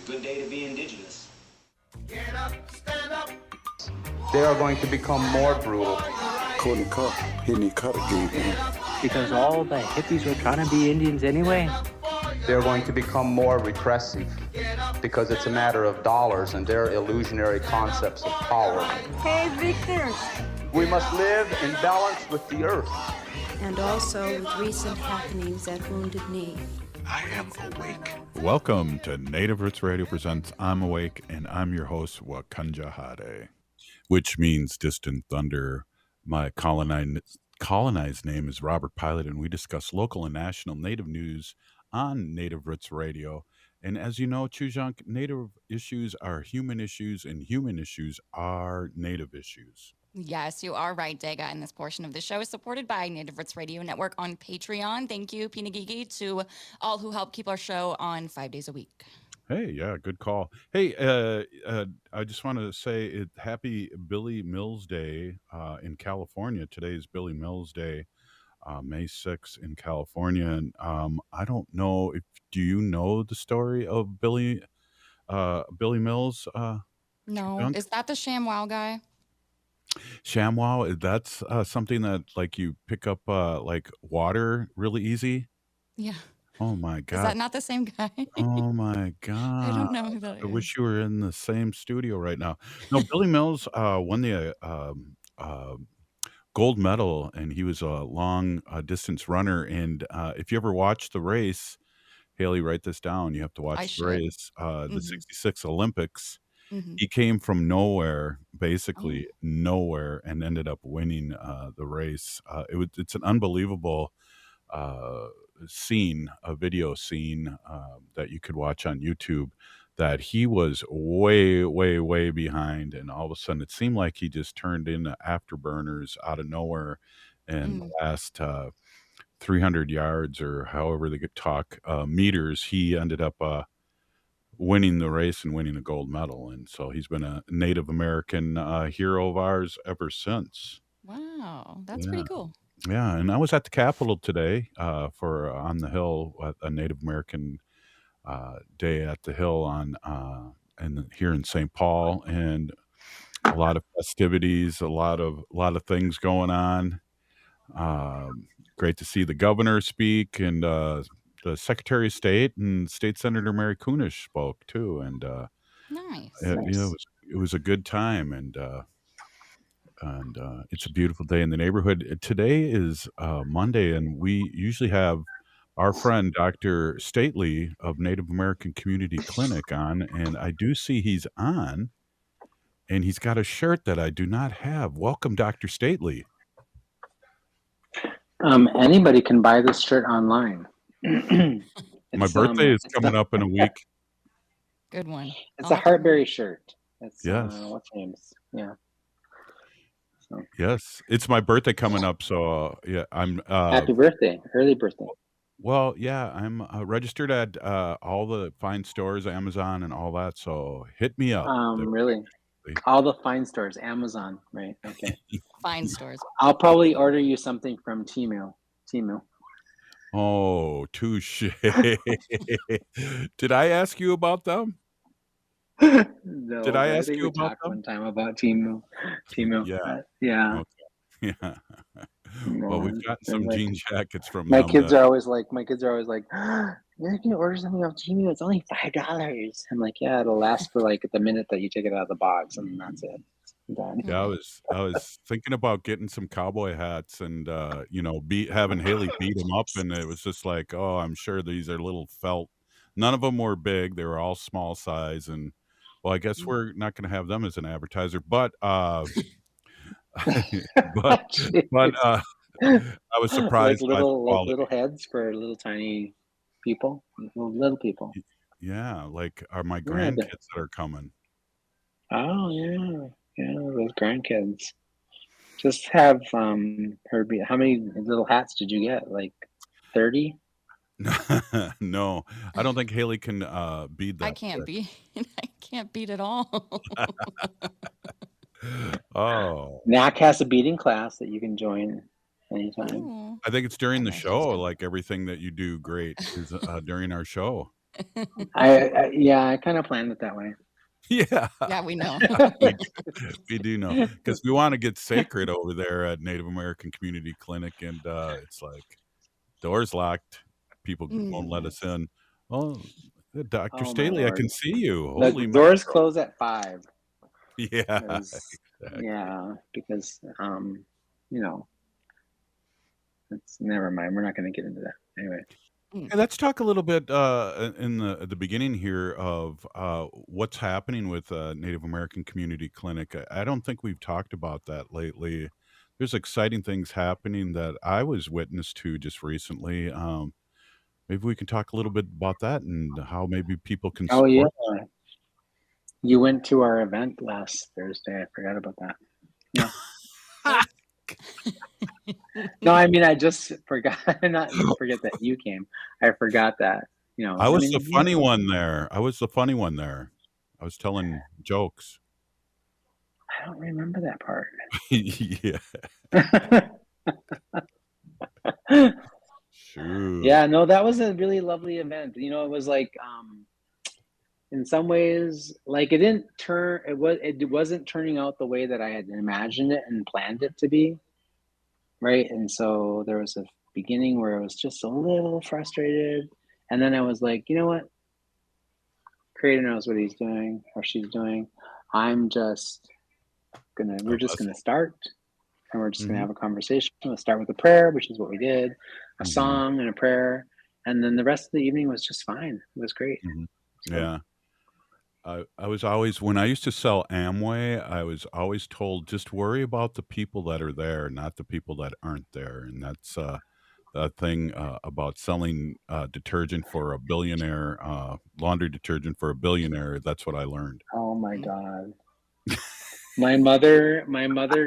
Good day to be indigenous. Get up, stand up. They are going to become more brutal. Courtney Cup, Henny Cutter gave him. Because all the hippies were trying to be Indians anyway. They're going to become more repressive because it's a matter of dollars and their illusionary concepts of power. Hey, Victor. We must live in balance with the earth. And also with recent happenings at Wounded Knee. I am awake. Welcome to Native Roots Radio presents I'm Awake, and I'm your host, Wakanja Hade, which means distant thunder. My colonized name is Robert Pilot, and we discuss local and national Native news on Native Roots Radio. And as you know, Chujunk, Native issues are human issues, and human issues are Native issues. Yes, you are right, Dega. And this portion of the show is supported by Native Roots Radio Network on Patreon. Thank you, Pinagigi, to all who help keep our show on 5 days a week. Hey, yeah, good call. Hey, I just want to say happy Billy Mills Day in California. Today is Billy Mills Day, May 6th in California. And I don't know do you know the story of Billy Mills? No, is that the ShamWow guy? ShamWow, that's something that like you pick up like water really easy. Yeah. Oh my God. Is that not the same guy? Oh my God. I don't know who that is. I wish you were in the same studio right now. No, Billy Mills won the gold medal, and he was a long distance runner. And if you ever watch the race, Haley, write this down. You have to watch the race, the 66 Olympics. Mm-hmm. He came from nowhere, basically nowhere, and ended up winning the race. It's an unbelievable scene, a video scene that you could watch on YouTube, that he was way, way, way behind. And all of a sudden it seemed like he just turned into afterburners out of nowhere. And the last 300 yards or however they could talk meters, he ended up winning the race and winning a gold medal. And so he's been a Native American hero of ours ever since. Wow, that's pretty cool. Yeah, and I was at the Capitol today for On the Hill, a Native American day at the Hill and here in St. Paul, and a lot of festivities, a lot of things going on. Great to see the governor speak, and the Secretary of State and State Senator Mary Kunesh spoke too, and nice. It was a good time, and it's a beautiful day in the neighborhood. Today is Monday, and we usually have our friend Dr. Stately of Native American Community Clinic on, and I do see he's on, and he's got a shirt that I do not have. Welcome, Dr. Stately. Anybody can buy this shirt online. My birthday is coming up in a week. Good one. It's a Heartberry shirt. It's, yes. What's names? Yeah. So. Yes, it's my birthday coming up, so yeah, I'm. Happy birthday! Early birthday. Well, yeah, I'm registered at all the fine stores, Amazon, and all that. So hit me up. Really? All the fine stores, Amazon, right? Okay. Fine stores. I'll probably order you something from Temu. Oh, touche. Did I ask you about them? No, did I ask you about them? One time about Temu. Yeah. Yeah. Okay. Yeah. Well, we've got some jean jackets from my kids are always like, you're gonna order something off Temu, it's only $5. I'm like, yeah, it'll last for like the minute that you take it out of the box, and that's it. Done. Yeah, I was thinking about getting some cowboy hats and having Haley beat them up, and it was just like, oh, I'm sure these are little felt. None of them were big; they were all small size, and well, I guess we're not going to have them as an advertiser, but I was surprised. Like little heads for little tiny people, little people. Yeah, like are my grandkids that are coming. Oh yeah. Yeah, those grandkids. Just have Herbie. How many little hats did you get? Like 30? No, I don't think Haley can bead that. I can't beat. I can't beat at all. Oh. NAC has a beading class that you can join anytime. I think it's during the show. Like everything that you do great is during our show. I kind of planned it that way. Yeah, Yeah, we know. we do know because we want to get sacred over there at Native American Community Clinic, and it's like doors locked. People won't let us in. Oh, Dr. Oh my Staley, I lord. can see you. The Holy doors mackerel. close at 5. Yeah, 'Cause- exactly. yeah, because you know, it's never mind. We're not going to get into that anyway. Hey, let's talk a little bit in the beginning here of what's happening with Native American Community Clinic. I don't think we've talked about that lately. There's exciting things happening that I was witness to just recently. Maybe we can talk a little bit about that and how maybe people can Oh yeah, support. you went to our event last Thursday. I forgot about that. Yeah. No, I mean I just forgot. Not forget that you came. I forgot that. I was mean, the funny one there. I was the funny one there. I was telling jokes. I don't remember that part. Yeah, shoot. Yeah, no, that was a really lovely event. It was like in some ways like it wasn't turning out the way that I had imagined it and planned it to be, right? And so there was a beginning where I was just a little frustrated, and then I was like, you know what? Creator knows what he's doing or she's doing. We're just gonna start, and we're just gonna have a conversation. We'll start with a prayer, which is what we did, a song and a prayer, and then the rest of the evening was just fine. It was great. So, Yeah. I was always, when I used to sell Amway, I was always told just worry about the people that are there, not the people that aren't there. And that's the thing about selling detergent for a billionaire, laundry detergent for a billionaire. That's what I learned. oh my God. My mother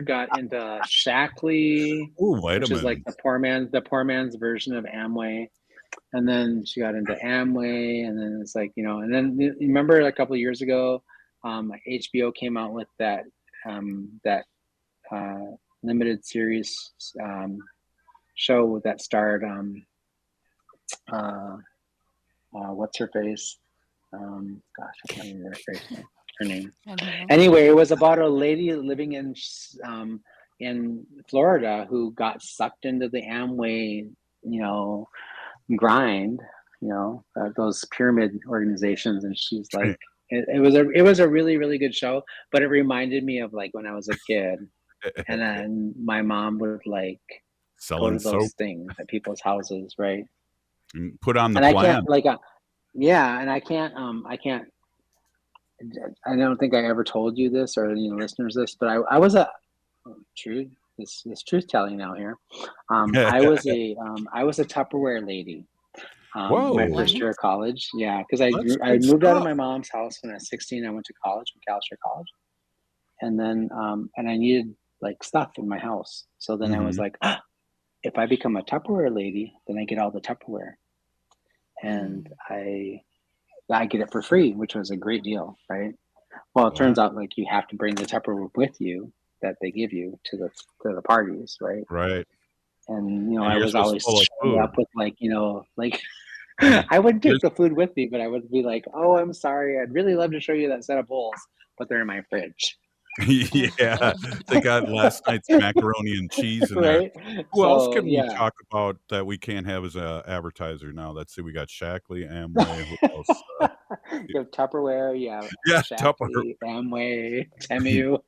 got into Shackley, Ooh, which is like vitamins. the poor man's version of Amway. And then she got into Amway, and then it's like, and then you remember a couple of years ago, HBO came out with that limited series show that starred what's her face? Gosh, I can't remember her name. I don't know. Anyway, it was about a lady living in Florida who got sucked into the Amway, grind, those pyramid organizations, and she's like, it was a really, really good show, but it reminded me of like when I was a kid, and then my mom would like Selling go to those soap. things at people's houses, right? And put on the And I plan. can't like, yeah, and I can't, I don't think I ever told you this or listeners this, but I was a this truth telling now here. I was a Tupperware lady. Whoa. My first year of college, yeah, because I That's I good moved out of stuff. my mom's house when I was 16. I went to college, Macalester College, and then and I needed like stuff in my house. So then I was like, if I become a Tupperware lady, then I get all the Tupperware, and I get it for free, which was a great deal, right? Well, it turns out like you have to bring the Tupperware with you that they give you to the parties, right? Right. And And I yours was was always full of showing food. up with like I wouldn't take the food with me, but I would be like, oh, I'm sorry, I'd really love to show you that set of bowls, but they're in my fridge. Yeah, they got last night's macaroni and cheese in there. Right? Who else So can we yeah. talk about that we can't have as a advertiser now? Let's see, we got Shackley, Amway. Who else? You have Tupperware, you have Yeah, Shackley, Amway, Temu.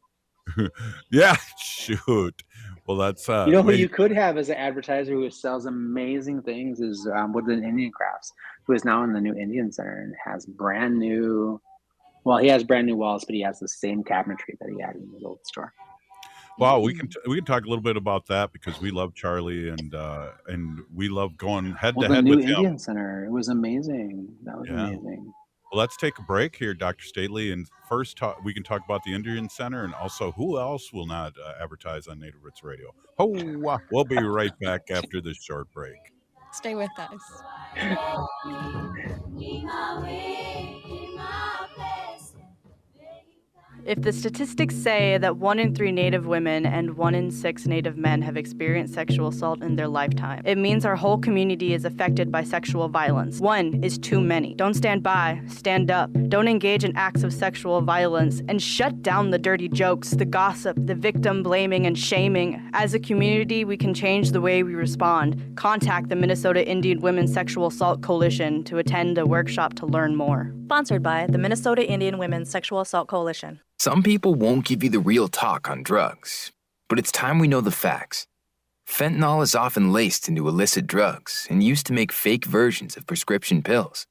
Yeah, shoot. Well, that's Who you could have as an advertiser who sells amazing things is Woodland Indian Crafts, who is now in the new Indian Center and has brand new. Well, he has brand new walls, but he has the same cabinetry that he had in his old store. Wow, we can talk a little bit about that because we love Charlie and we love going head Well, to the head new with him. Indian Center, it was amazing. That was Yeah. amazing. Well, let's take a break here, Dr. Stately, and first we can talk about the Indian Center and also who else will not advertise on Native Roots Radio. We'll be right back after this short break. Stay with us. If the statistics say that 1 in 3 Native women and 1 in 6 Native men have experienced sexual assault in their lifetime, it means our whole community is affected by sexual violence. 1 is too many. Don't stand by, stand up. Don't engage in acts of sexual violence, and shut down the dirty jokes, the gossip, the victim blaming and shaming. As a community, we can change the way we respond. Contact the Minnesota Indian Women's Sexual Assault Coalition to attend a workshop to learn more. Sponsored by the Minnesota Indian Women's Sexual Assault Coalition. Some people won't give you the real talk on drugs, but it's time we know the facts. Fentanyl is often laced into illicit drugs and used to make fake versions of prescription pills.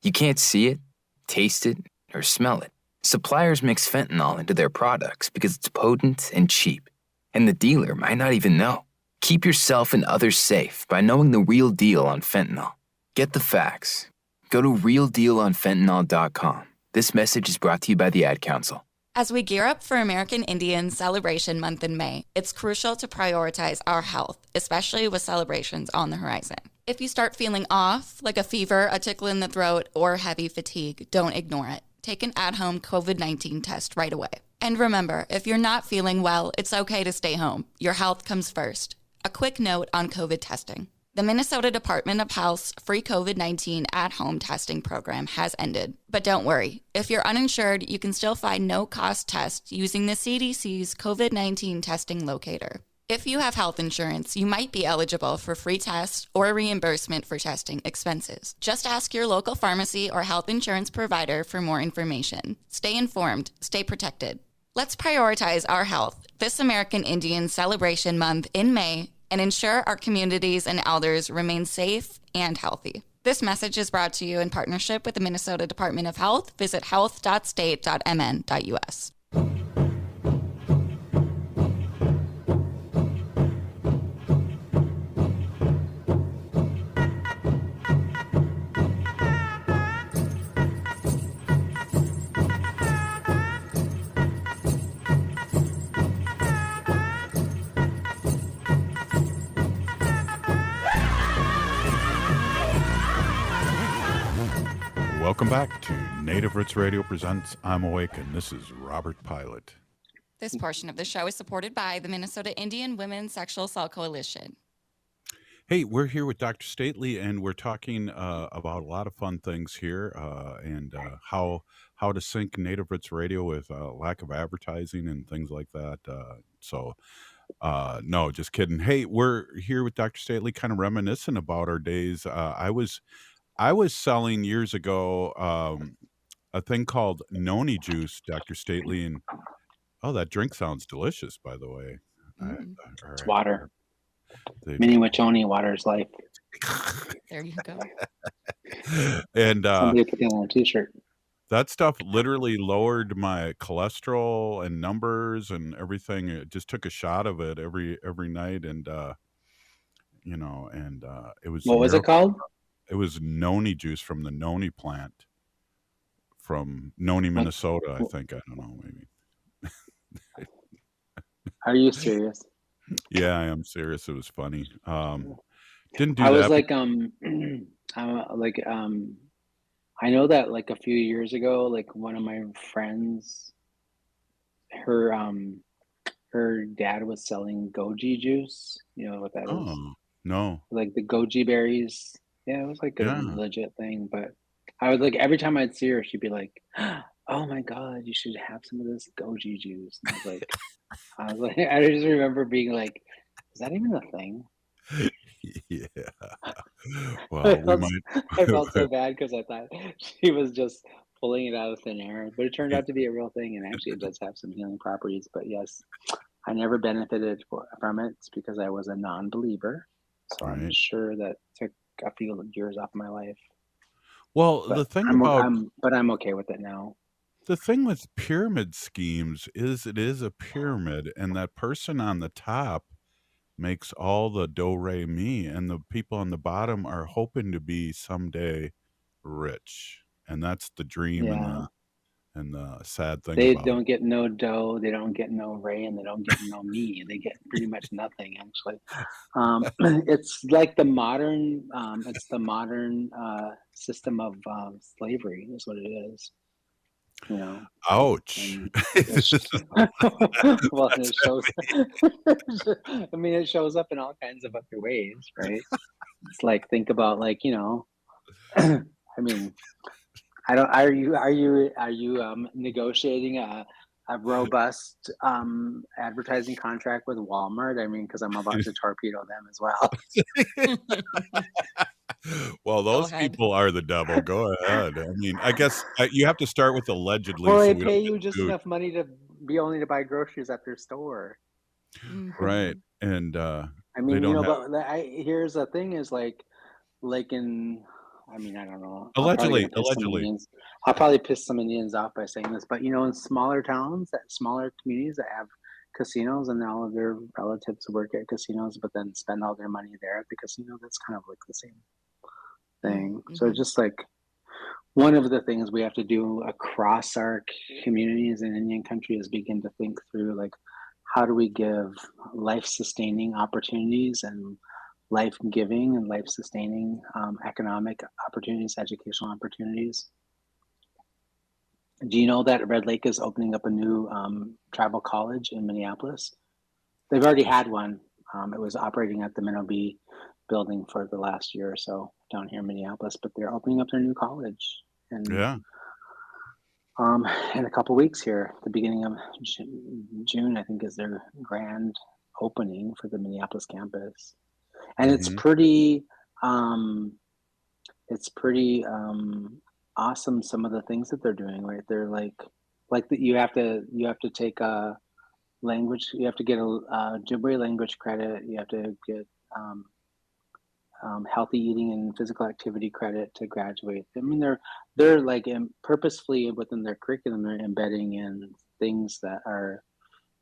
You can't see it, taste it, or smell it. Suppliers mix fentanyl into their products because it's potent and cheap, and the dealer might not even know. Keep yourself and others safe by knowing the real deal on fentanyl. Get the facts. Go to realdealonfentanyl.com. This message is brought to you by the Ad Council. As we gear up for American Indian Celebration Month in May, it's crucial to prioritize our health, especially with celebrations on the horizon. If you start feeling off, like a fever, a tickle in the throat, or heavy fatigue, don't ignore it. Take an at-home COVID-19 test right away. And remember, if you're not feeling well, it's okay to stay home. Your health comes first. A quick note on COVID testing. The Minnesota Department of Health's free COVID-19 at-home testing program has ended. But don't worry, if you're uninsured, you can still find no-cost tests using the CDC's COVID-19 testing locator. If you have health insurance, you might be eligible for free tests or reimbursement for testing expenses. Just ask your local pharmacy or health insurance provider for more information. Stay informed, stay protected. Let's prioritize our health this American Indian Celebration Month in May and ensure our communities and elders remain safe and healthy. This message is brought to you in partnership with the Minnesota Department of Health. Visit health.state.mn.us. Welcome back to Native Roots Radio presents I'm Awake, and this is Robert Pilot. This portion of the show is supported by the Minnesota Indian Women's Sexual Assault Coalition. Hey, we're here with Dr. Stately, and we're talking about a lot of fun things here, and how to sync Native Roots Radio with lack of advertising and things like that. No, just kidding. Hey, we're here with Dr. Stately, kind of reminiscing about our days. I was selling years ago a thing called Noni juice, Dr. Stately, and that drink sounds delicious, by the way. It's water. Mini Wachoni, water's life. There you go. And somebody put that on a t-shirt. That stuff literally lowered my cholesterol and numbers and everything. It just took a shot of it every night, and it was. What was it called? It was Noni juice from the Noni plant from Noni, Minnesota, I think. I don't know, maybe. Are you serious? Yeah, I am serious. It was funny. Didn't do I that. was like, I know that like a few years ago, like one of my friends, her dad was selling goji juice. You know what that is? Oh, no. Like the goji berries. Yeah, it was like a legit thing. But I was like, every time I'd see her, she'd be like, "Oh my God, you should have some of this goji juice." And I was like, I just remember being like, "Is that even a thing?" Yeah. Well, I felt so bad because I thought she was just pulling it out of thin air, but it turned out to be a real thing, and actually it does have some healing properties. But yes, I never benefited from it because I was a non-believer. So I'm sure that took a few years off my life. Well, but the thing I'm okay with it now. The thing with pyramid schemes is it is a pyramid, and that person on the top makes all the do-re-mi, and the people on the bottom are hoping to be someday rich, and that's the dream and the sad thing. They don't get no dough, they don't get no re, and they don't get no me. They get pretty much nothing, actually. It's like the modern system of slavery is what it is. you know, Ouch. and it's well, and it shows. I mean, it shows up in all kinds of other ways, right? It's like think about like I mean, I don't. Are you negotiating a robust advertising contract with Walmart? I mean, because I'm about to torpedo them as well. Well, Go those ahead. people are the devil. Go ahead. I mean, I guess you have to start with allegedly, Well, so they we pay don't get you just sued, enough money to be only to buy groceries at their store. right? Mhm. And I they mean, don't have here's the thing is like in, I mean, I don't know. allegedly. I'll probably piss some Indians off by saying this, but in smaller towns, smaller communities that have casinos and all of their relatives work at casinos, but then spend all their money there at the casino, that's kind of like the same thing. So Mm-hmm. just like one of the things we have to do across our communities in Indian country is begin to think through like how do we give life sustaining opportunities and life giving and life sustaining economic opportunities, educational opportunities. Do you know that Red Lake is opening up a new tribal college in Minneapolis? They've already had one. It was operating at the Minnow Bee building for the last year or so down here in Minneapolis, but they're opening up their new college Yeah. in a couple weeks here. The beginning of June, I think, is their grand opening for the Minneapolis campus, and it's Hmm. pretty awesome. Some of the things that they're doing, right? They're you have to take a language. You have to get a Ojibwe language credit. You have to get healthy eating and physical activity credit to graduate. I mean, they're like purposefully within their curriculum, they're embedding in things that are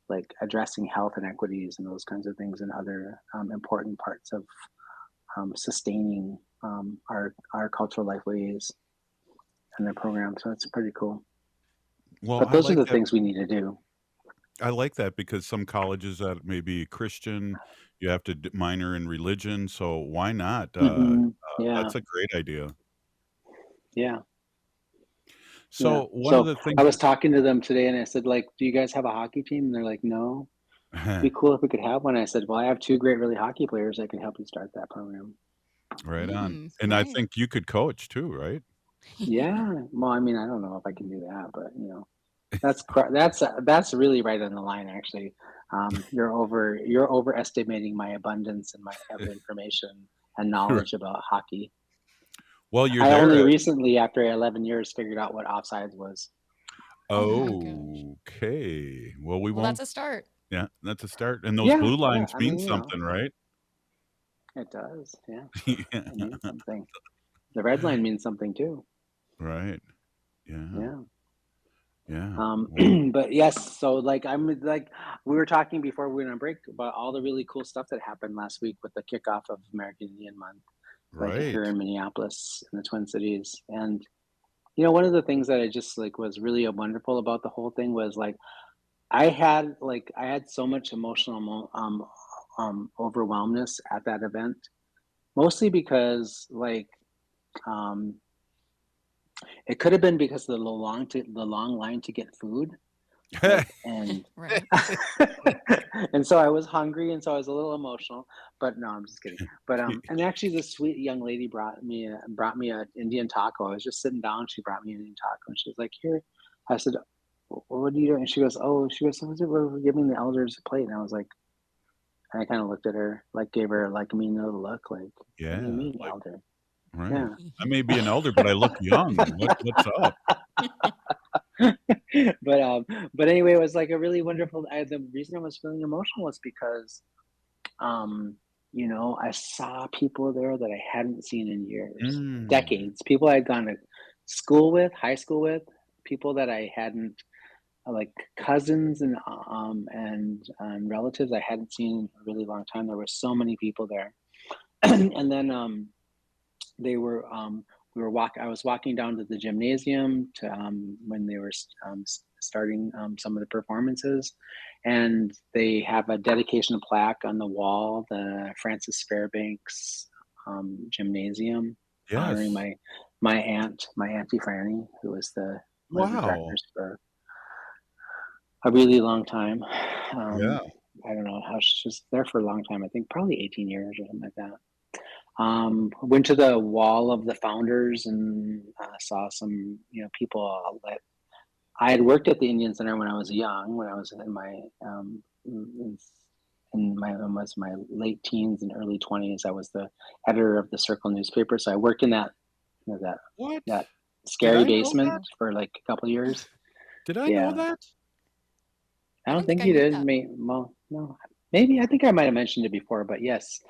like addressing health inequities and those kinds of things and other important parts of sustaining our cultural lifeways and their program. So it's pretty cool. Well, But those are the things we need to do. I like that because some colleges that may be Christian, you have to minor in religion. So why not? Yeah, That's a great idea. yeah, yeah. So one of So the things I was talking to them today and I said, like, do you guys have a hockey team? And they're like, no. It'd be cool if we could have one. I said, well, I have two great really hockey players that can help you start that program. right on. And I think you could coach too, right? Yeah. Well, I mean, I don't know if I can do that, but that's really right on the line. Actually, you're overestimating my abundance and my of information and knowledge about hockey. Well, you're I only there. recently, after 11 years, figured out what offsides was. Okay. Well, we Well, won't. that's a start. Yeah, that's a start. And those Yeah, blue yeah. lines I mean mean, something, right? it does. Yeah, Yeah. it means something. The red line means something too. Right. Yeah. Yeah. Yeah. Well, But yes, so like we were talking before we went on break about all the really cool stuff that happened last week with the kickoff of American Indian Month, like here right. in Minneapolis in the Twin Cities. And one of the things that I just like was really wonderful about the whole thing was like I had so much emotional overwhelmness at that event, mostly because um it could have been because of the long line to get food, and Right. and so I was hungry, and so I was a little emotional. But no, I'm just kidding. But and actually, this sweet young lady brought me a Indian taco. I was just sitting down. She brought me an Indian taco, and she was like, "Here." I said, "What are you doing?" And she goes, "We're giving the elders a plate." And I was like, and I kind of looked at her, like, gave her like a mean little look, like, "What do you Yeah. mean, Like, elder?" right. Yeah. I may be an elder, but I look young. What's up? But anyway, it was like a really wonderful. The reason I was feeling emotional was because, I saw people there that I hadn't seen in years, Mm. decades. People I had gone to school with, high school with, people that I hadn't, like cousins and relatives I hadn't seen in a really long time. There were so many people there, and then they were I was walking down to the gymnasium to when they were starting some of the performances, and they have a dedication plaque on the wall, the Francis Fairbanks gymnasium, honoring Yes. my auntie Franny, who was the one of the Wow. directors for a really long time. Yeah. I don't know how she was there for a long time. I think probably 18 years or something like that. Went to the wall of the founders and saw some, people that I had worked at the Indian Center when I was young, when I was in my almost my late teens and early 20s. I was the editor of the Circle newspaper, so I worked in that What? that Did scary I know basement that? for like a couple of years. Did I Yeah. know that? I don't think I you knew did. that. Well, no, maybe I think I might have mentioned it before, but yes.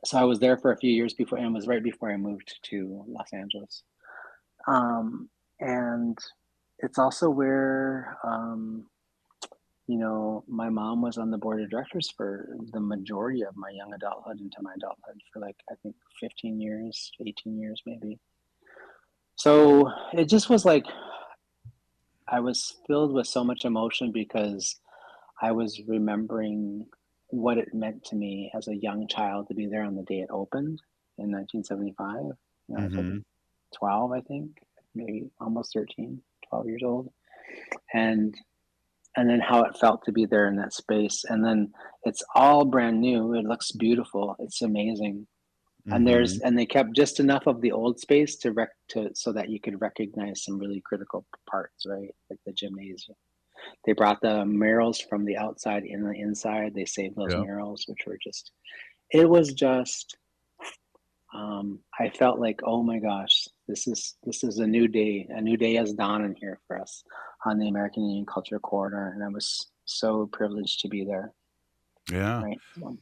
So I was there for a few years before, and it was right before I moved to Los Angeles. And it's also where, my mom was on the board of directors for the majority of my young adulthood into my adulthood for like, I think 15 years, 18 years maybe. So it just was like, I was filled with so much emotion because I was remembering what it meant to me as a young child to be there on the day it opened in 1975. I was like 12, I think, maybe almost 13, 12 years old. And then how it felt to be there in that space. And then it's all brand new. It looks beautiful. It's amazing. And and they kept just enough of the old space so that you could recognize some really critical parts, right? Like the gymnasium. They brought the murals from the outside in the inside. They saved those murals, which were it was just, I felt like, oh my gosh, this is a new day. A new day has dawned in here for us on the American Indian Culture Corridor. And I was so privileged to be there. Yeah. Right. So,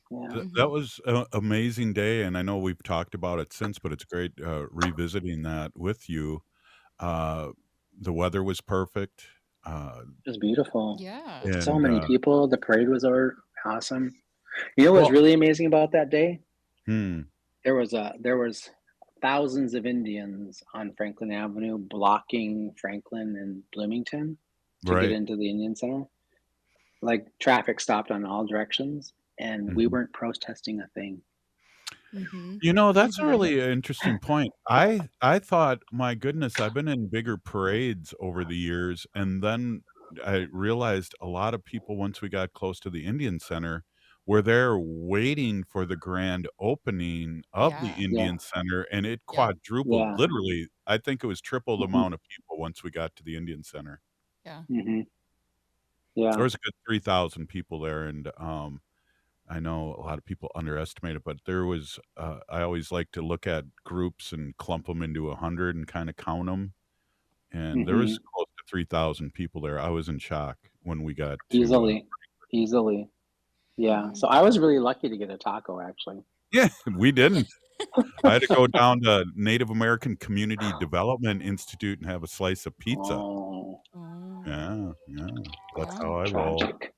That was an amazing day, and I know we've talked about it since, but it's great revisiting that with you. The weather was perfect. It was beautiful. Yeah. So And many people. The parade was awesome. You know what was really amazing about that day? There was thousands of Indians on Franklin Avenue blocking Franklin and Bloomington to get into the Indian Center. Like traffic stopped on all directions, and we weren't protesting a thing. That's a really interesting point. I thought, my goodness, I've been in bigger parades over the years, and then I realized a lot of people, once we got close to the Indian Center, were there waiting for the grand opening of the Indian Center, and it quadrupled. Literally, I think it was triple the amount of people once we got to the Indian Center. Yeah. Yeah. There was a good 3,000 people there, and I know a lot of people underestimate it, but there was, I always like to look at groups and clump them into 100 and kind of count them. And there was close to 3,000 people there. I was in shock when we got to, Easily. Yeah. So I was really lucky to get a taco, actually. Yeah, we didn't. I had to go down to Native American Community Development Institute and have a slice of pizza. Yeah. That's how I roll. Tragic.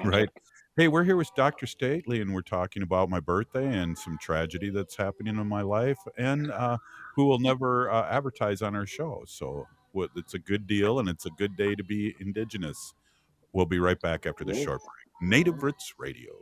Right. Hey, we're here with Dr. Stately, and we're talking about my birthday and some tragedy that's happening in my life, and who will never advertise on our show. So it's a good deal, and it's a good day to be Indigenous. We'll be right back after this short break. Native Roots Radio.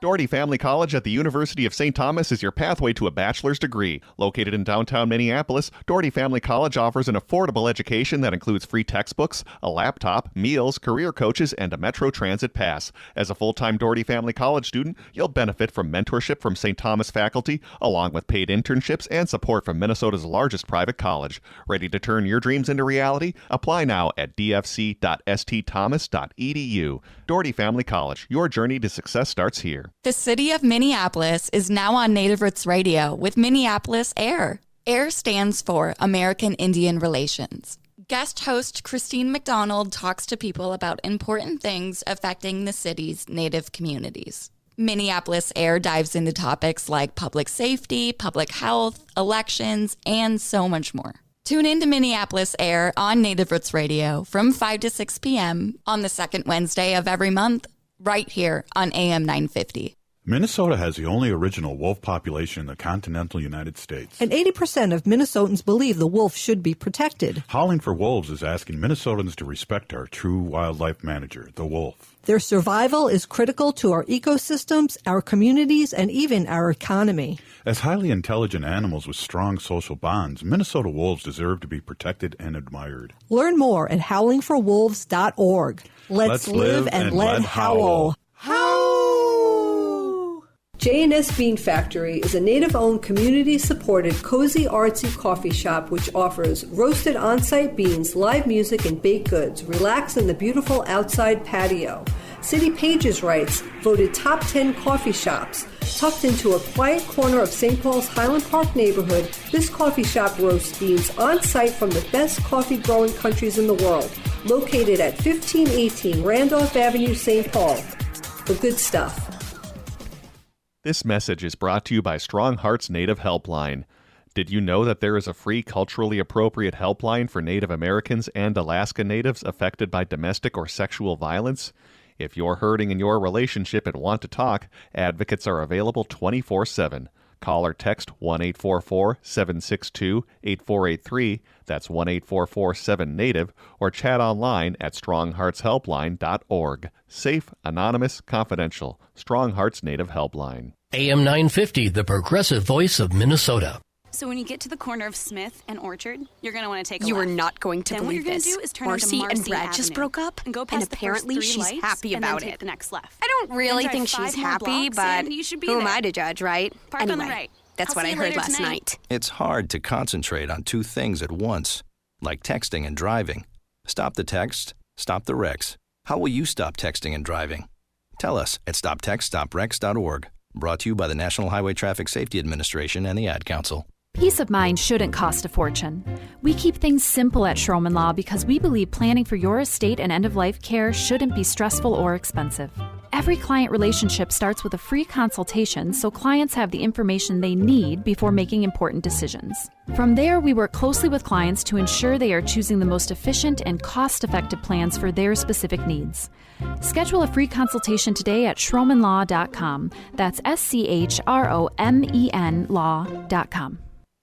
Doherty Family College at the University of St. Thomas is your pathway to a bachelor's degree. Located in downtown Minneapolis, Doherty Family College offers an affordable education that includes free textbooks, a laptop, meals, career coaches, and a Metro Transit pass. As a full-time Doherty Family College student, you'll benefit from mentorship from St. Thomas faculty, along with paid internships and support from Minnesota's largest private college. Ready to turn your dreams into reality? Apply now at dfc.stthomas.edu. Doherty Family College, your journey to success starts here. The city of Minneapolis is now on Native Roots Radio with Minneapolis AIR. AIR stands for American Indian Relations. Guest host Christine McDonald talks to people about important things affecting the city's Native communities. Minneapolis AIR dives into topics like public safety, public health, elections, and so much more. Tune in to Minneapolis AIR on Native Roots Radio from 5 to 6 p.m. on the second Wednesday of every month, right here on AM 950. Minnesota has the only original wolf population in the continental United States. And 80% of Minnesotans believe the wolf should be protected. Howling for Wolves is asking Minnesotans to respect our true wildlife manager, the wolf. Their survival is critical to our ecosystems, our communities, and even our economy. As highly intelligent animals with strong social bonds, Minnesota wolves deserve to be protected and admired. Learn more at howlingforwolves.org. Let's live and let howl. J&S Bean Factory is a native-owned, community-supported, cozy, artsy coffee shop which offers roasted on-site beans, live music, and baked goods. Relax in the beautiful outside patio. City Pages writes, voted top 10 coffee shops. Tucked into a quiet corner of St. Paul's Highland Park neighborhood, this coffee shop roasts beans on-site from the best coffee-growing countries in the world. Located at 1518 Randolph Avenue, St. Paul. The good stuff. This message is brought to you by Strong Hearts Native Helpline. Did you know that there is a free culturally appropriate helpline for Native Americans and Alaska Natives affected by domestic or sexual violence? If you're hurting in your relationship and want to talk, advocates are available 24/7. Call or text 1-844-762-8483, that's 1-844-7-NATIVE, or chat online at strongheartshelpline.org. Safe, anonymous, confidential. Strong Hearts Native Helpline. AM 950, the progressive voice of Minnesota. So when you get to the corner of Smith and Orchard, you're going to want to take a You left. are not going to then believe what you're this. going to do is turn Marcy onto Marcy and Brad just Avenue broke up, and go and past apparently the first three she's lights, happy and about then take it. the next left. I don't really Then think drive she's 5 more happy, blocks but and you should be who am there. I to judge, right? Park anyway, on the right. that's I'll what see I you heard later last tonight. night. It's hard to concentrate on two things at once, like texting and driving. Stop the text, stop the wrecks. How will you stop texting and driving? Tell us at stoptextstopwrecks.org. Brought to you by the National Highway Traffic Safety Administration and the Ad Council. Peace of mind shouldn't cost a fortune. We keep things simple at Schroman Law because we believe planning for your estate and end-of-life care shouldn't be stressful or expensive. Every client relationship starts with a free consultation so clients have the information they need before making important decisions. From there, we work closely with clients to ensure they are choosing the most efficient and cost-effective plans for their specific needs. Schedule a free consultation today at schromenlaw.com. That's SCHROMEN law.com.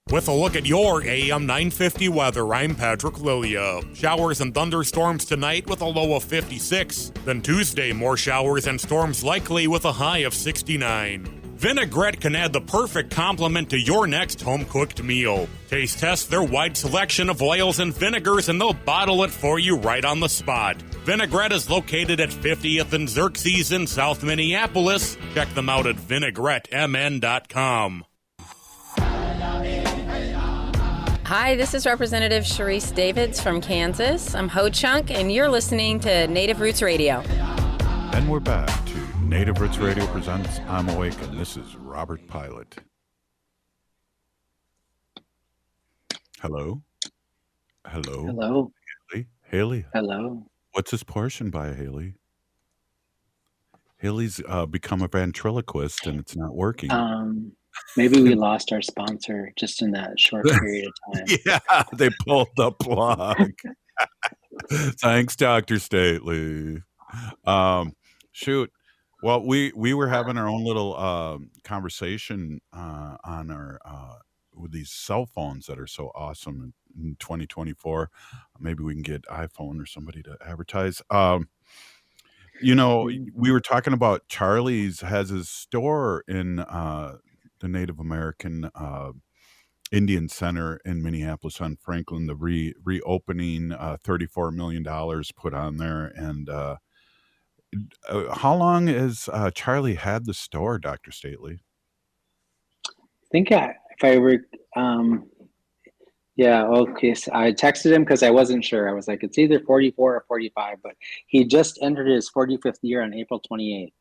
With a look at your AM 950 weather, I'm Patrick Lilia. Showers and thunderstorms tonight with a low of 56. Then Tuesday, more showers and storms likely with a high of 69. Vinaigrette can add the perfect complement to your next home-cooked meal. Taste test their wide selection of oils and vinegars, and they'll bottle it for you right on the spot. Vinaigrette is located at 50th and Xerxes in South Minneapolis. Check them out at vinaigrettemn.com. Hi, this is Representative Sharice Davids from Kansas. I'm Ho Chunk, and you're listening to Native Roots Radio. And we're back to Native Roots Radio presents I'm Awake, and this is Robert Pilot. Hello? Hello? Hello? Haley? Haley? Hello? What's this portion by, Haley? Haley's become a ventriloquist, and it's not working. Maybe we lost our sponsor just in that short period of time. Yeah, they pulled the plug. Thanks, Dr. Stately. Shoot. Well, we were having our own little conversation on our with these cell phones that are so awesome in 2024. Maybe we can get iPhone or somebody to advertise. We were talking about Charlie's has his store in the Native American Indian Center in Minneapolis on Franklin, the reopening, $34 million put on there. And how long has Charlie had the store, Dr. Stately? I think if I were, okay. So I texted him because I wasn't sure. I was like, it's either 44 or 45, but he just entered his 45th year on April 28th.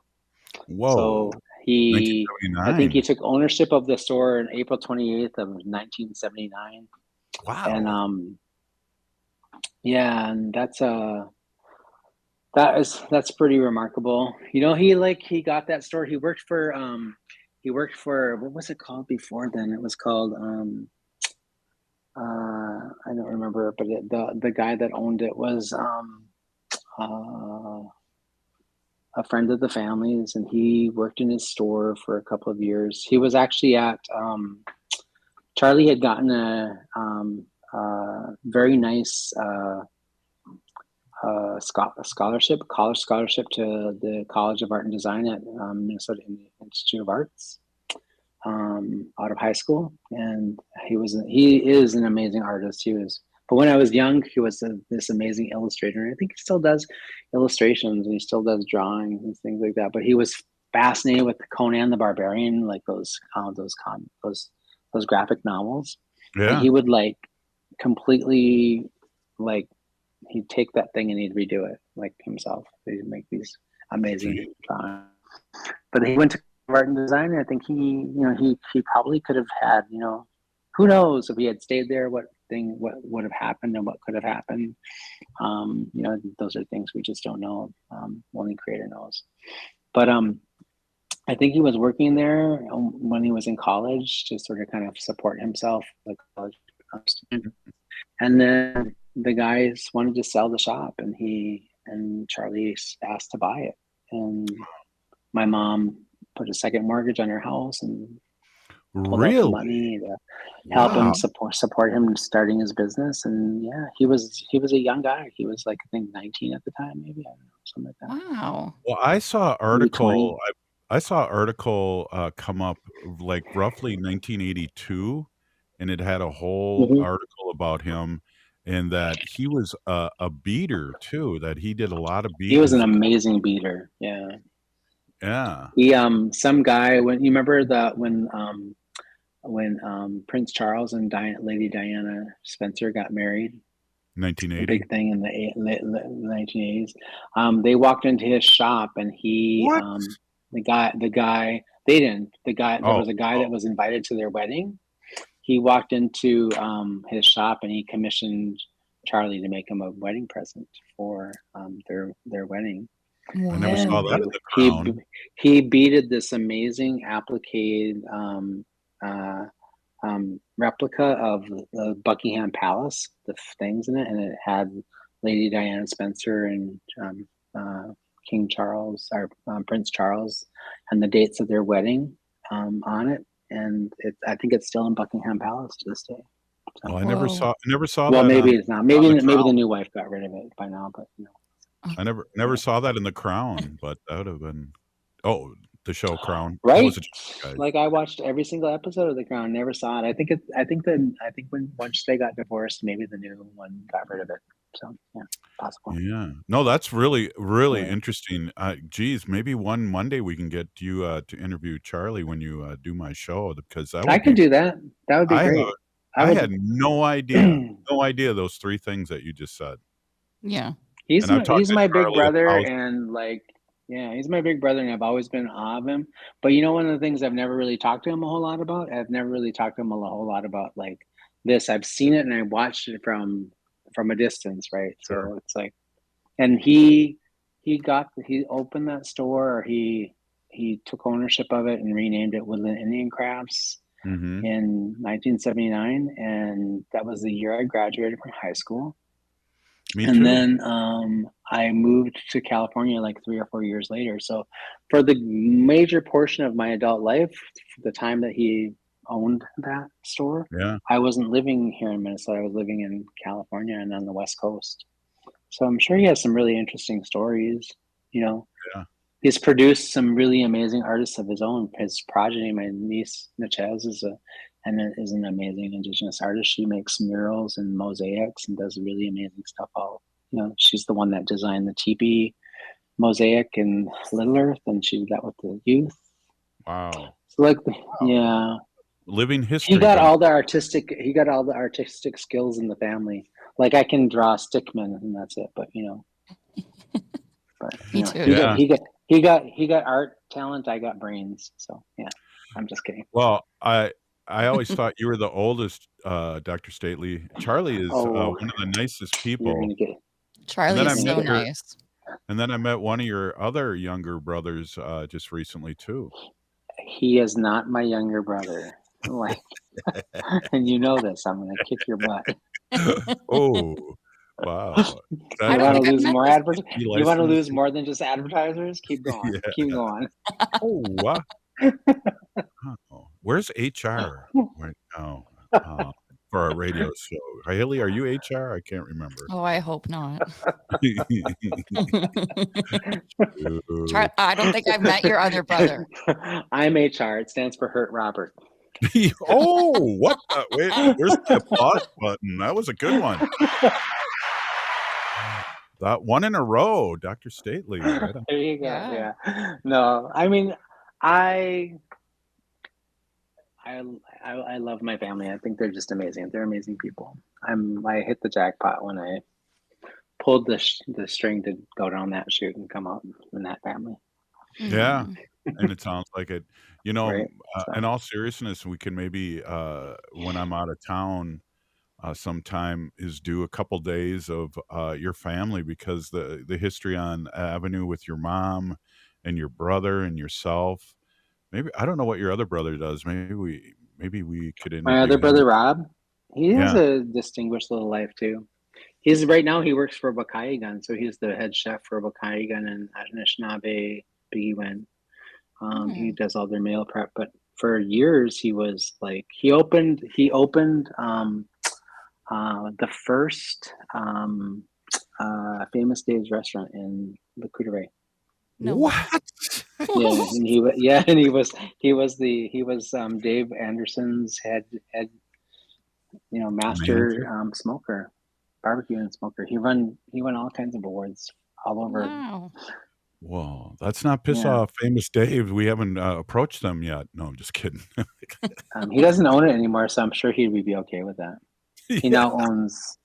Whoa. So I think he took ownership of the store on April 28th of 1979. Wow. And and that's pretty remarkable. He got that store. He worked for what was it called before then? It was called I don't remember, but the guy that owned it was a friend of the family's, and he worked in his store for a couple of years. He was actually at Charlie had gotten a very nice college scholarship to the College of Art and Design at Minnesota Institute of Arts out of high school, and he is an amazing artist. But when I was young, he was this amazing illustrator. I think he still does illustrations and he still does drawings and things like that. But he was fascinated with Conan the Barbarian, like those graphic novels. Yeah. And he would like completely like he'd take that thing and he'd redo it like himself. He'd make these amazing drawings. But he went to art and design, and I think he probably could have had, who knows if he had stayed there, what would have happened and what could have happened. Those are things we just don't know. Only creator knows. But I think he was working there when he was in college to sort of kind of support himself, like college student. And then the guys wanted to sell the shop, and Charlie asked to buy it. And my mom put a second mortgage on her house and pulled out the money to help him support him starting his business. And yeah, he was a young guy. He was like, I think 19 at the time, maybe, I don't know, something like that. Wow. Well, I saw an article. I saw an article come up like roughly 1982, and it had a whole article about him, and that he was a beater too. That he did a lot of beating. He was an amazing beater. Yeah. Yeah. He some guy when you remember that when Prince Charles and Lady Diana Spencer got married, 1980, big thing in the 1980s. They walked into his shop, and he there was a guy that was invited to their wedding. He walked into his shop, and he commissioned Charlie to make him a wedding present for their wedding. I never saw that in the Crown. He beaded this amazing applique replica of the Buckingham Palace, the things in it, and it had Lady Diana Spencer and King Charles or Prince Charles and the dates of their wedding on it, and I think it's still in Buckingham Palace to this day. So, I never saw well, that. Maybe it's not. Maybe the new wife got rid of it by now, but I never saw that in the Crown, but that would have been the show Crown, right? Like I watched every single episode of the Crown, never saw it. I think when once they got divorced, maybe the new one got rid of it. So yeah, possible. Yeah, no, that's really interesting. Geez, maybe one Monday we can get you to interview Charlie when you do my show, because I could do that. That would be great. I had no idea those three things that you just said. Yeah. He's my big brother, and he's my big brother, and I've always been in awe of him. But one of the things I've never really talked to him a whole lot about, like this. I've seen it and I watched it from a distance, right? Sure. So it's like, and he opened that store, or he took ownership of it and renamed it Woodland Indian Crafts in 1979, and that was the year I graduated from high school. Me and too. then I moved to California like 3 or 4 years later. So for the major portion of my adult life, the time that he owned that store, I wasn't living here in Minnesota. I was living in California and on the West Coast. So I'm sure he has some really interesting stories. He's produced some really amazing artists of his own. His progeny, my niece Natchez, is an amazing Indigenous artist. She makes murals and mosaics and does really amazing stuff. She's the one that designed the teepee mosaic in Little Earth, and she did that with the youth. Wow. So living history. He got all the artistic skills in the family. Like I can draw stickmen and that's it, but Me too. He got art talent. I got brains. So yeah, I'm just kidding. Well, I always thought you were the oldest, Dr. Stately. Charlie is one of the nicest people. Charlie is so nice. And then I met one of your other younger brothers just recently too. He is not my younger brother. And you know this. I'm going to kick your butt. Oh, Wow. You want to lose more You You want to lose licensed? more than just advertisers? Keep going. Keep Yeah. going. Oh, wow. Oh, where's HR right now for our radio show? Haley, are you HR? I can't remember. Oh, I hope not. Shoot. I don't think I've met your other brother. I'm HR. It stands for Hurt Robert. Oh, what? Wait, where's the applause button? That was a good one. That one in a row, Dr. Stately. Right on. There you go. Yeah. No, I mean, I love my family. I think they're just amazing. They're amazing people. I hit the jackpot when I pulled the string to go down that chute and come out in that family. Yeah, and it sounds like it. You know, Right. in all seriousness, we can maybe when I'm out of town sometime is do a couple days of your family, because the history on Avenue with your mom and your brother and yourself. Maybe I don't know what your other brother does. Maybe we could My interview other him. brother, Rob, he has Yeah. a distinguished little life too. He's right now he works for Bakaigan, so he's the head chef for Bakaigan and Anishinaabe Biggie Wen. He does all their meal prep, but for years he was like he opened the first Famous Dave's restaurant in the Coudray. No. What? Yeah, and he was Dave Anderson's head master smoker, barbecue and smoker. He won all kinds of awards all over. Wow. Whoa, that's not piss Yeah. off Famous Dave. We haven't approached them yet. No, I'm just kidding. He doesn't own it anymore, so I'm sure he would be okay with that. He now owns,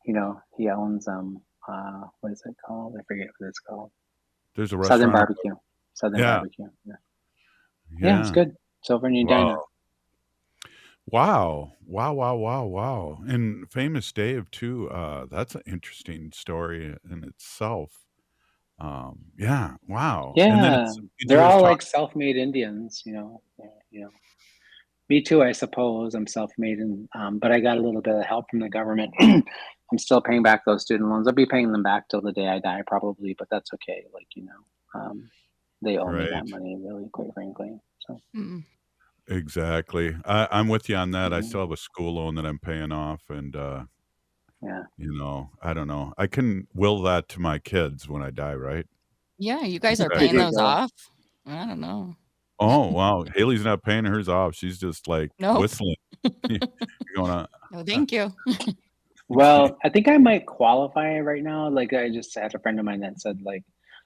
he owns what is it called? I forget what it's called. There's a restaurant. Southern Barbecue. Southern Yeah. Barbecue. Yeah, it's good. It's over in Edina. Wow. Wow. And Famous Dave too. That's an interesting story in itself. Yeah. Wow. And then Yeah, you they're guys all talk- like self-made Indians, Me too, I suppose. I'm self-made, and but I got a little bit of help from the government. I'm still paying back those student loans. I'll be paying them back till the day I die, probably, but that's okay. They owe me that Right. money, really, quite frankly. So Exactly. I'm with you on that. I still have a school loan that I'm paying off, and yeah, I don't know. I can will that to my kids when I die, right? Yeah, you guys are There paying you those go. off. I don't know. Oh wow, Haley's not paying hers off. She's just like Nope. whistling. You're going on. No, thank you. well, I think I might qualify right now. Like, I just had a friend of mine that said, like,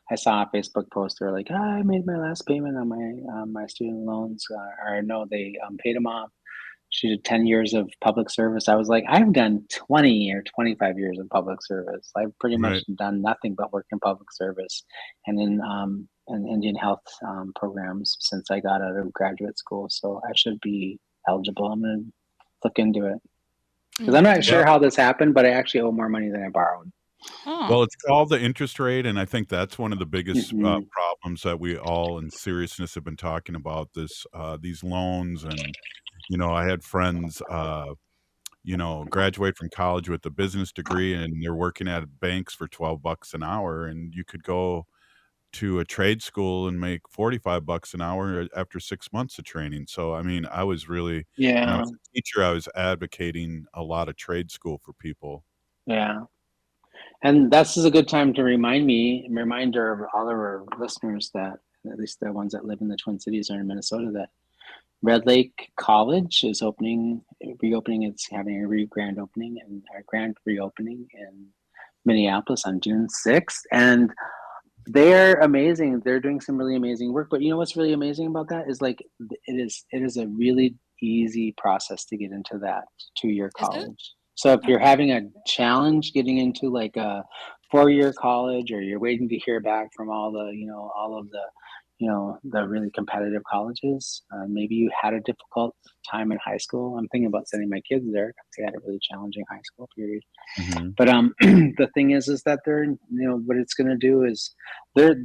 I saw a Facebook post where like, I made my last payment on my student loans, or no, they paid them off. She did 10 years of public service. I was like, I've done 20 or 25 years of public service. I've pretty much done nothing but work in public service and in Indian health programs since I got out of graduate school. So I should be eligible. I'm going to look into it. Because I'm not sure how this happened, but I actually owe more money than I borrowed. Well, it's called the interest rate, and I think that's one of the biggest problems that we all, in seriousness, have been talking about. These loans, and I had friends, graduate from college with a business degree, and they're working at banks for $12 an hour, and you could go to a trade school and make $45 an hour after 6 months of training. So, I mean, I was really when I was a teacher, I was advocating a lot of trade school for people. Yeah. And this is a good time to reminder of all of our listeners that, at least the ones that live in the Twin Cities or in Minnesota, that Red Lake College is reopening. It's having a grand opening and a grand reopening in Minneapolis on June 6th. And they're amazing. They're doing some really amazing work. But you know what's really amazing about that is like it is a really easy process to get into that 2-year college. So if you're having a challenge getting into like a 4-year college, or you're waiting to hear back from all of the really competitive colleges, maybe you had a difficult time in high school. I'm thinking about sending my kids there because they had a really challenging high school period. Mm-hmm. But the thing is that they're what it's going to do is they're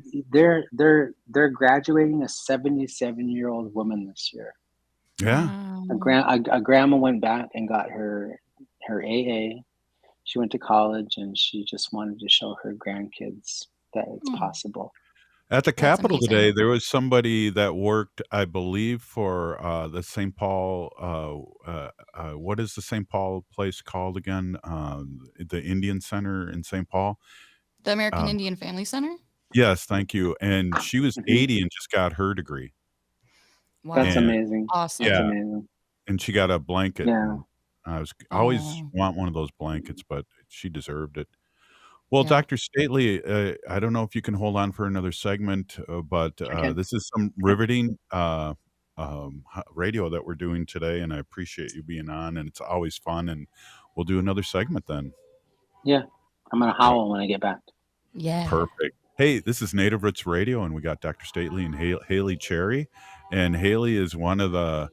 graduating a 77-year-old woman this year. Yeah. A grandma went back and got her AA. she went to college and she just wanted to show her grandkids that it's possible. At the That's Capitol amazing. today, there was somebody that worked, I believe, for the St. Paul. What is the St. Paul place called again? The Indian Center in St. Paul. The American Um, Indian Family Center? yes, thank you. And she was 80 and just got her degree. Wow. That's And- amazing. Awesome. That's Yeah, amazing. and she got a blanket. Yeah. I always Aw. want one of those blankets, but she deserved it. Well, Yeah. Dr. Stately, I don't know if you can hold on for another segment, but Okay. this is some riveting radio that we're doing today, and I appreciate you being on, and it's always fun, and we'll do another segment then. Yeah. I'm going to howl when I get back. Yeah. Perfect. Hey, this is Native Roots Radio, and we got Dr. Stately and Haley Cherry, and Haley is one of the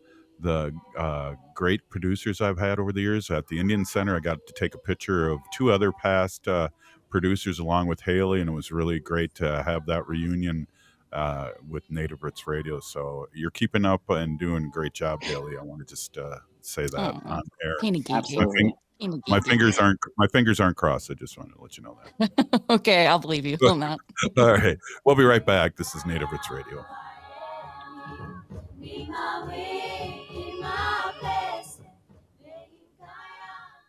great producers I've had over the years at the Indian Center. I got to take a picture of two other past producers along with Haley, and it was really great to have that reunion with Native Roots Radio. So you're keeping up and doing a great job, Haley. I want to just say that on air. Absolutely. My fingers aren't crossed. I just wanted to let you know that. Okay, I'll believe you. I'm not. All right, we'll be right back. This is Native Roots Radio.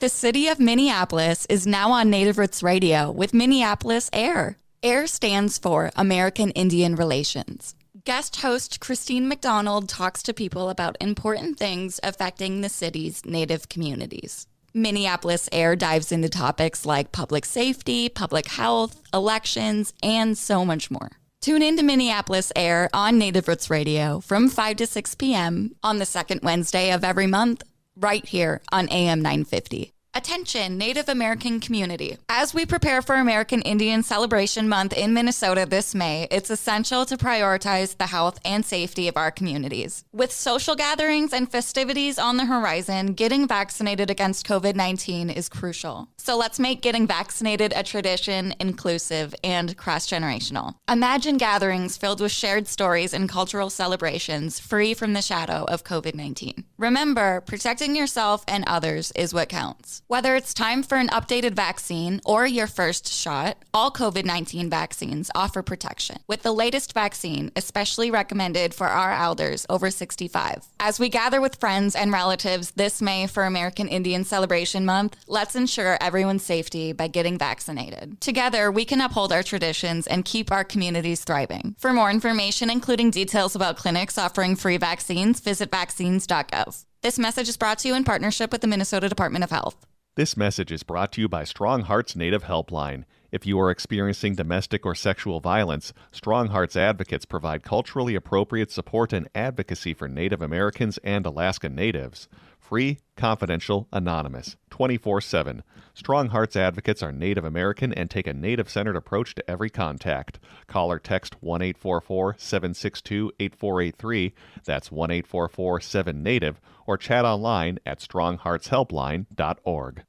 The city of Minneapolis is now on Native Roots Radio with Minneapolis AIR. AIR stands for American Indian Relations. Guest host Christine McDonald talks to people about important things affecting the city's Native communities. Minneapolis AIR dives into topics like public safety, public health, elections, and so much more. Tune in to Minneapolis AIR on Native Roots Radio from 5 to 6 p.m. on the second Wednesday of every month, right here on AM 950. Attention, Native American community. As we prepare for American Indian Celebration Month in Minnesota this May, it's essential to prioritize the health and safety of our communities. With social gatherings and festivities on the horizon, getting vaccinated against COVID-19 is crucial. So let's make getting vaccinated a tradition, inclusive, and cross-generational. Imagine gatherings filled with shared stories and cultural celebrations free from the shadow of COVID-19. Remember, protecting yourself and others is what counts. Whether it's time for an updated vaccine or your first shot, all COVID-19 vaccines offer protection, with the latest vaccine especially recommended for our elders over 65. As we gather with friends and relatives this May for American Indian Celebration Month, let's ensure everyone's safety by getting vaccinated. Together, we can uphold our traditions and keep our communities thriving. For more information, including details about clinics offering free vaccines, visit vaccines.gov. This message is brought to you in partnership with the Minnesota Department of Health. This message is brought to you by Strong Hearts Native Helpline. If you are experiencing domestic or sexual violence, Strong Hearts advocates provide culturally appropriate support and advocacy for Native Americans and Alaska Natives. Free, confidential, anonymous, 24/7. Strong Hearts advocates are Native American and take a Native-centered approach to every contact. Call or text 1-844-762-8483. That's 1-844-7-NATIVE, or chat online at strongheartshelpline.org.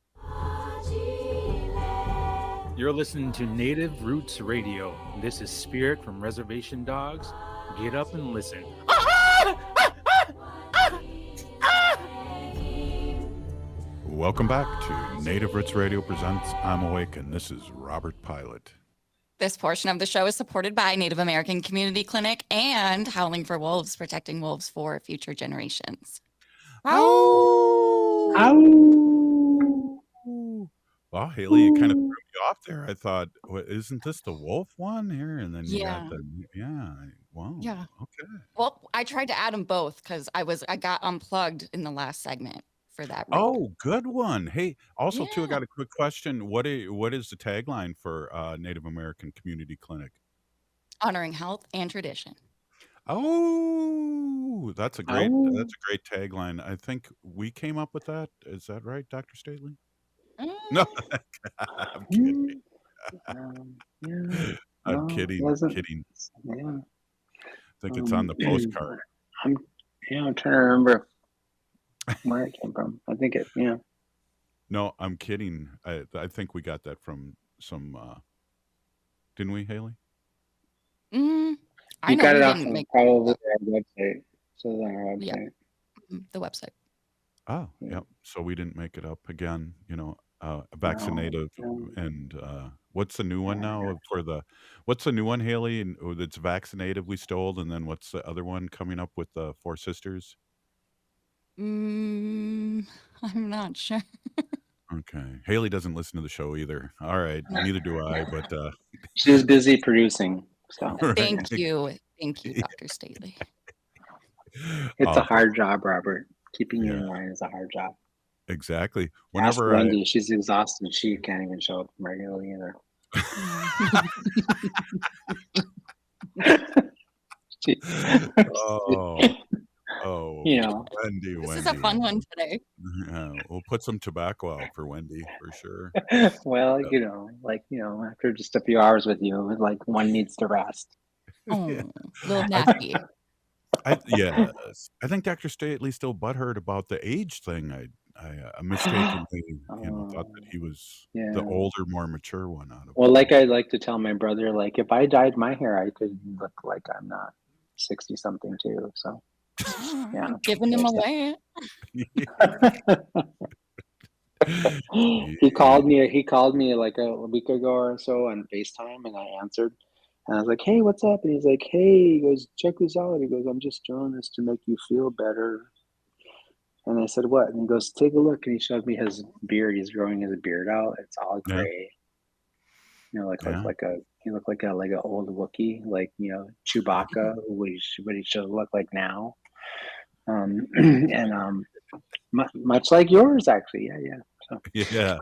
You're listening to Native Roots Radio. This is Spirit from Reservation Dogs. Get up and listen. Welcome back to Native Roots Radio presents I'm Awake, and this is Robert Pilot. This portion of the show is supported by Native American Community Clinic and Howling for Wolves, protecting wolves for future generations. Well, Haley, you kind of threw me off there. I thought, isn't this the wolf one here? And then you got wow. Yeah. Okay. Well, I tried to add them both because I got unplugged in the last segment for that. Oh, good one. Hey, also too, I got a quick question. What is the tagline for Native American Community Clinic? Honoring health and tradition. Oh, that's a great tagline. I think we came up with that. Is that right, Dr. Stately? No, I'm kidding. I'm kidding. Yeah. I think it's on the postcard. I'm trying to remember where it came from. I think No, I'm kidding. I think we got that from some. Didn't we, Haley? You got it off from probably our website. So on our website. Yeah, the website. Oh, yeah. So we didn't make it up again. vaccinative, and what's the new one now for the? What's the new one, Haley? And that's vaccinatively stole, and then what's the other one coming up with the Four Sisters? I'm not sure. Okay, Haley doesn't listen to the show either. All right, neither do I. But she's busy producing. So thank you, Dr. Stately. It's a hard job, Robert. Keeping you in line is a hard job. Exactly. Ask Wendy, she's exhausted. She can't even show up regularly either. Wendy. This is a fun one today. Yeah, we'll put some tobacco out for Wendy for sure. Well, after just a few hours with you, like one needs to rest. Oh, little nappy. I think Dr. Stately still butthurt about the age thing. I mistakenly, thought that he was the older, more mature one out of. Well, like I like to tell my brother, like if I dyed my hair, I could look like I'm not 60 something too. So, yeah, giving him away. He called me like a week ago or so on FaceTime, and I answered. And I was like, "Hey, what's up?" And he's like, "Hey," he goes, "check this out." He goes, "I'm just doing this to make you feel better." And I said, "What?" And he goes, "Take a look." And he showed me his beard. He's growing his beard out. It's all gray. He looked like an old Wookiee, like Chewbacca, what he should look like now. Much like yours, actually. Yeah. So. Yeah.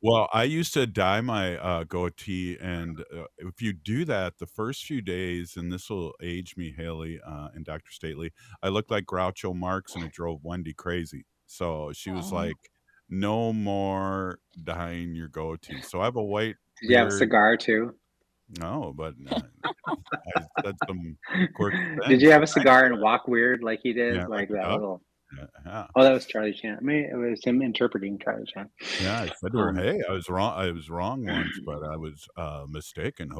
Well, I used to dye my goatee, and if you do that the first few days, and this will age me, Haley and Dr. Stately, I looked like Groucho Marx, and it drove Wendy crazy. So she was like, "No more dyeing your goatee." So I have a white. Did you have a cigar too? No, but I said some quirky things. Did you have a cigar and walk weird like he did? Yeah, like that little. Yeah. Oh, that was Charlie Chan. I mean, it was him interpreting Charlie Chan. Yeah, I said to her, "Hey, I was wrong. I was wrong once, but I was mistaken."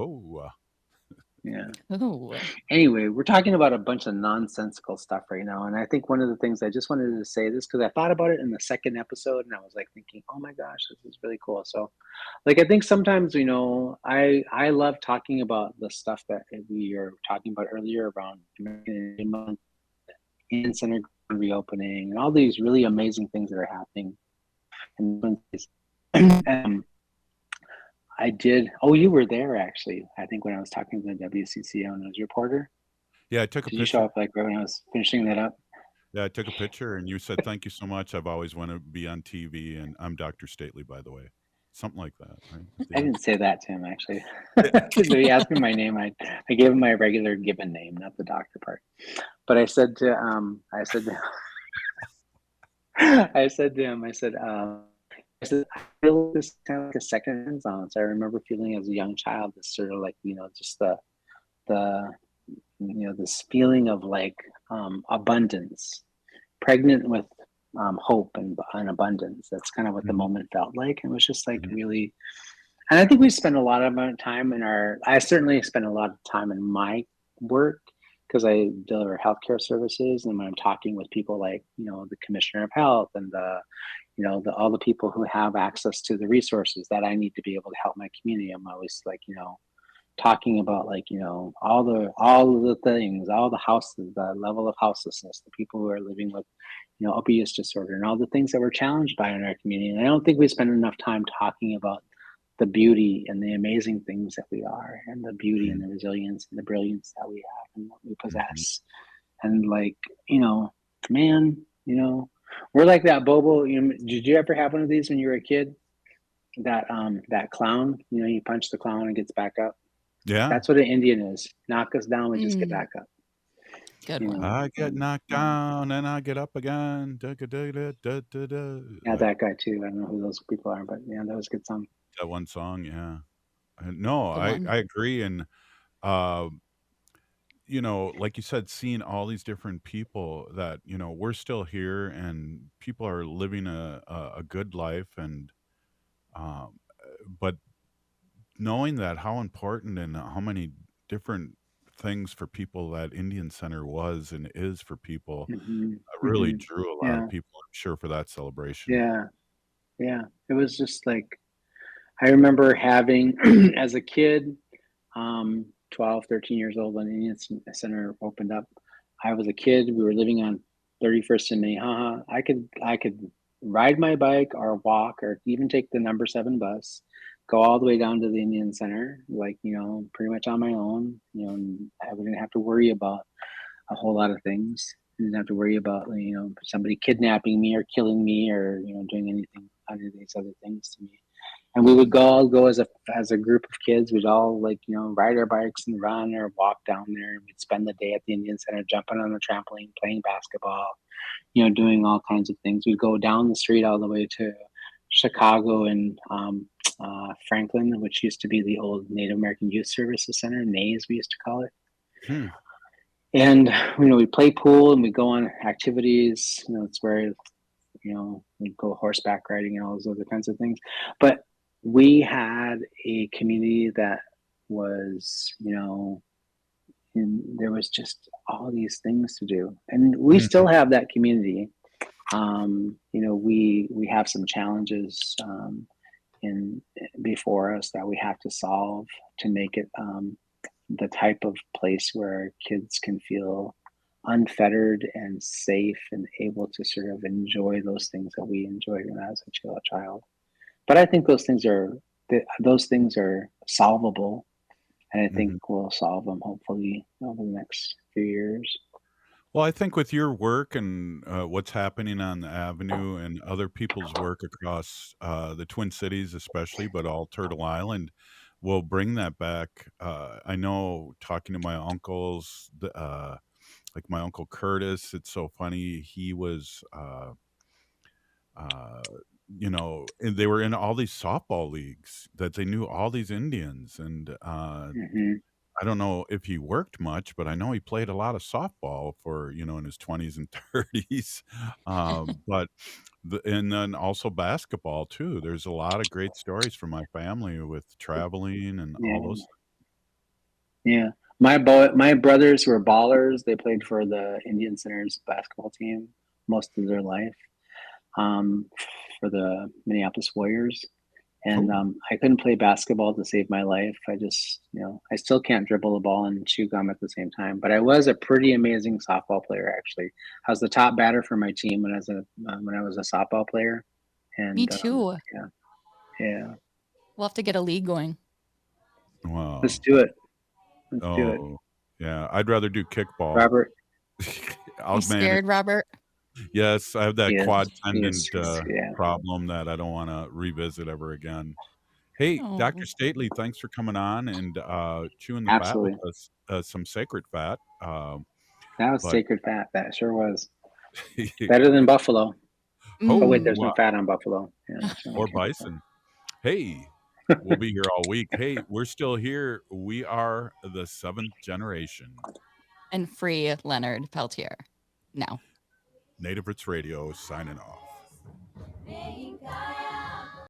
Yeah. Oh. Anyway, we're talking about a bunch of nonsensical stuff right now, and I think one of the things I just wanted to say this because I thought about it in the second episode, and I was like thinking, "Oh my gosh, this is really cool." So, like, I think sometimes I love talking about the stuff that we were talking about earlier around in center reopening and all these really amazing things that are happening. And I did. Oh, you were there actually. I think when I was talking to the WCCO news reporter. Yeah, I took a picture. Did you show up like right when I was finishing that up? Yeah, I took a picture, and you said, "Thank you so much. I've always wanted to be on TV, and I'm Dr. Stately, by the way." Something like that, right? I didn't say that to him actually. He asked me my name. I gave him my regular given name, not the doctor part. But I said to him, I I feel this kind of like a second Renaissance. I remember feeling as a young child this sort of like, just this feeling of like abundance, pregnant with hope and abundance. That's kind of what the moment felt like. It was just like really, and I think we spend a lot of time I certainly spend a lot of time in my work because I deliver healthcare services, and when I'm talking with people like, the Commissioner of Health and all the people who have access to the resources that I need to be able to help my community, I'm always like, talking about like, all the things, all the houses, the level of houselessness, the people who are living with, opioid disorder and all the things that we're challenged by in our community. And I don't think we spend enough time talking about the beauty and the amazing things that we are, and the beauty and the resilience and the brilliance that we have and what we possess. And like, man, we're like that Bobo. Did you ever have one of these when you were a kid? That clown, you punch the clown and gets back up. Yeah. That's what an Indian is. Knock us down, we just get back up. Good one. I get knocked down and I get up again. Yeah, that guy too. I don't know who those people are, but yeah, that was a good song. That one song, yeah. No, I agree. And, like you said, seeing all these different people that, we're still here and people are living a good life. And, but knowing that how important and how many different things for people that Indian Center was and is for people, really drew a lot of people, I'm sure, for that celebration. Yeah. Yeah. It was just like, I remember having, as a kid, 12, 13 years old, when the Indian Center opened up. I was a kid. We were living on 31st and Minnehaha. I could ride my bike or walk or even take the number 7 bus, go all the way down to the Indian Center, like, pretty much on my own. And I wouldn't have to worry about a whole lot of things. I didn't have to worry about, somebody kidnapping me or killing me or, doing anything, any of these other things to me. And we would all go as a group of kids. We'd all ride our bikes and run or walk down there. And we'd spend the day at the Indian Center, jumping on the trampoline, playing basketball, doing all kinds of things. We'd go down the street all the way to Chicago and Franklin, which used to be the old Native American Youth Services Center, NAYS we used to call it. And we'd play pool and we'd go on activities. It's where we'd go horseback riding and all those other kinds of things. But we had a community that was, there was just all these things to do, and we still have that community. We have some challenges before us that we have to solve to make it the type of place where kids can feel unfettered and safe and able to sort of enjoy those things that we enjoyed when I was a child. But I think those things are solvable, and I think we'll solve them hopefully over the next few years. Well, I think with your work and what's happening on the Avenue and other people's work across the Twin Cities especially, but all Turtle Island, we'll bring that back. I know, talking to my uncles, like my Uncle Curtis, it's so funny. He was, and they were in all these softball leagues that they knew all these Indians. And I don't know if he worked much, but I know he played a lot of softball for, in his 20s and 30s. And then also basketball too. There's a lot of great stories from my family with traveling and all those. Yeah. My brothers were ballers. They played for the Indian Center's basketball team most of their life, for the Minneapolis Warriors. And I couldn't play basketball to save my life. I just, I still can't dribble the ball and chew gum at the same time. But I was a pretty amazing softball player, actually. I was the top batter for my team when I was a softball player. And me too. Yeah. We'll have to get a league going. Wow. Let's do it. Let's do it. Yeah, I'd rather do kickball. Robert, I'm scared, Robert. Yes, I have that quad tendon problem that I don't want to revisit ever again. Hey, Dr. Stately, thanks for coming on and chewing the fat with us, some sacred fat. That was sacred fat. That sure was. Better than buffalo. Oh, wait, there's no fat on buffalo. Yeah, or bison. Hey, we'll be here all week. Hey, we're still here. We are the 7th generation. And free Leonard Peltier. Now. Native Roots Radio signing off.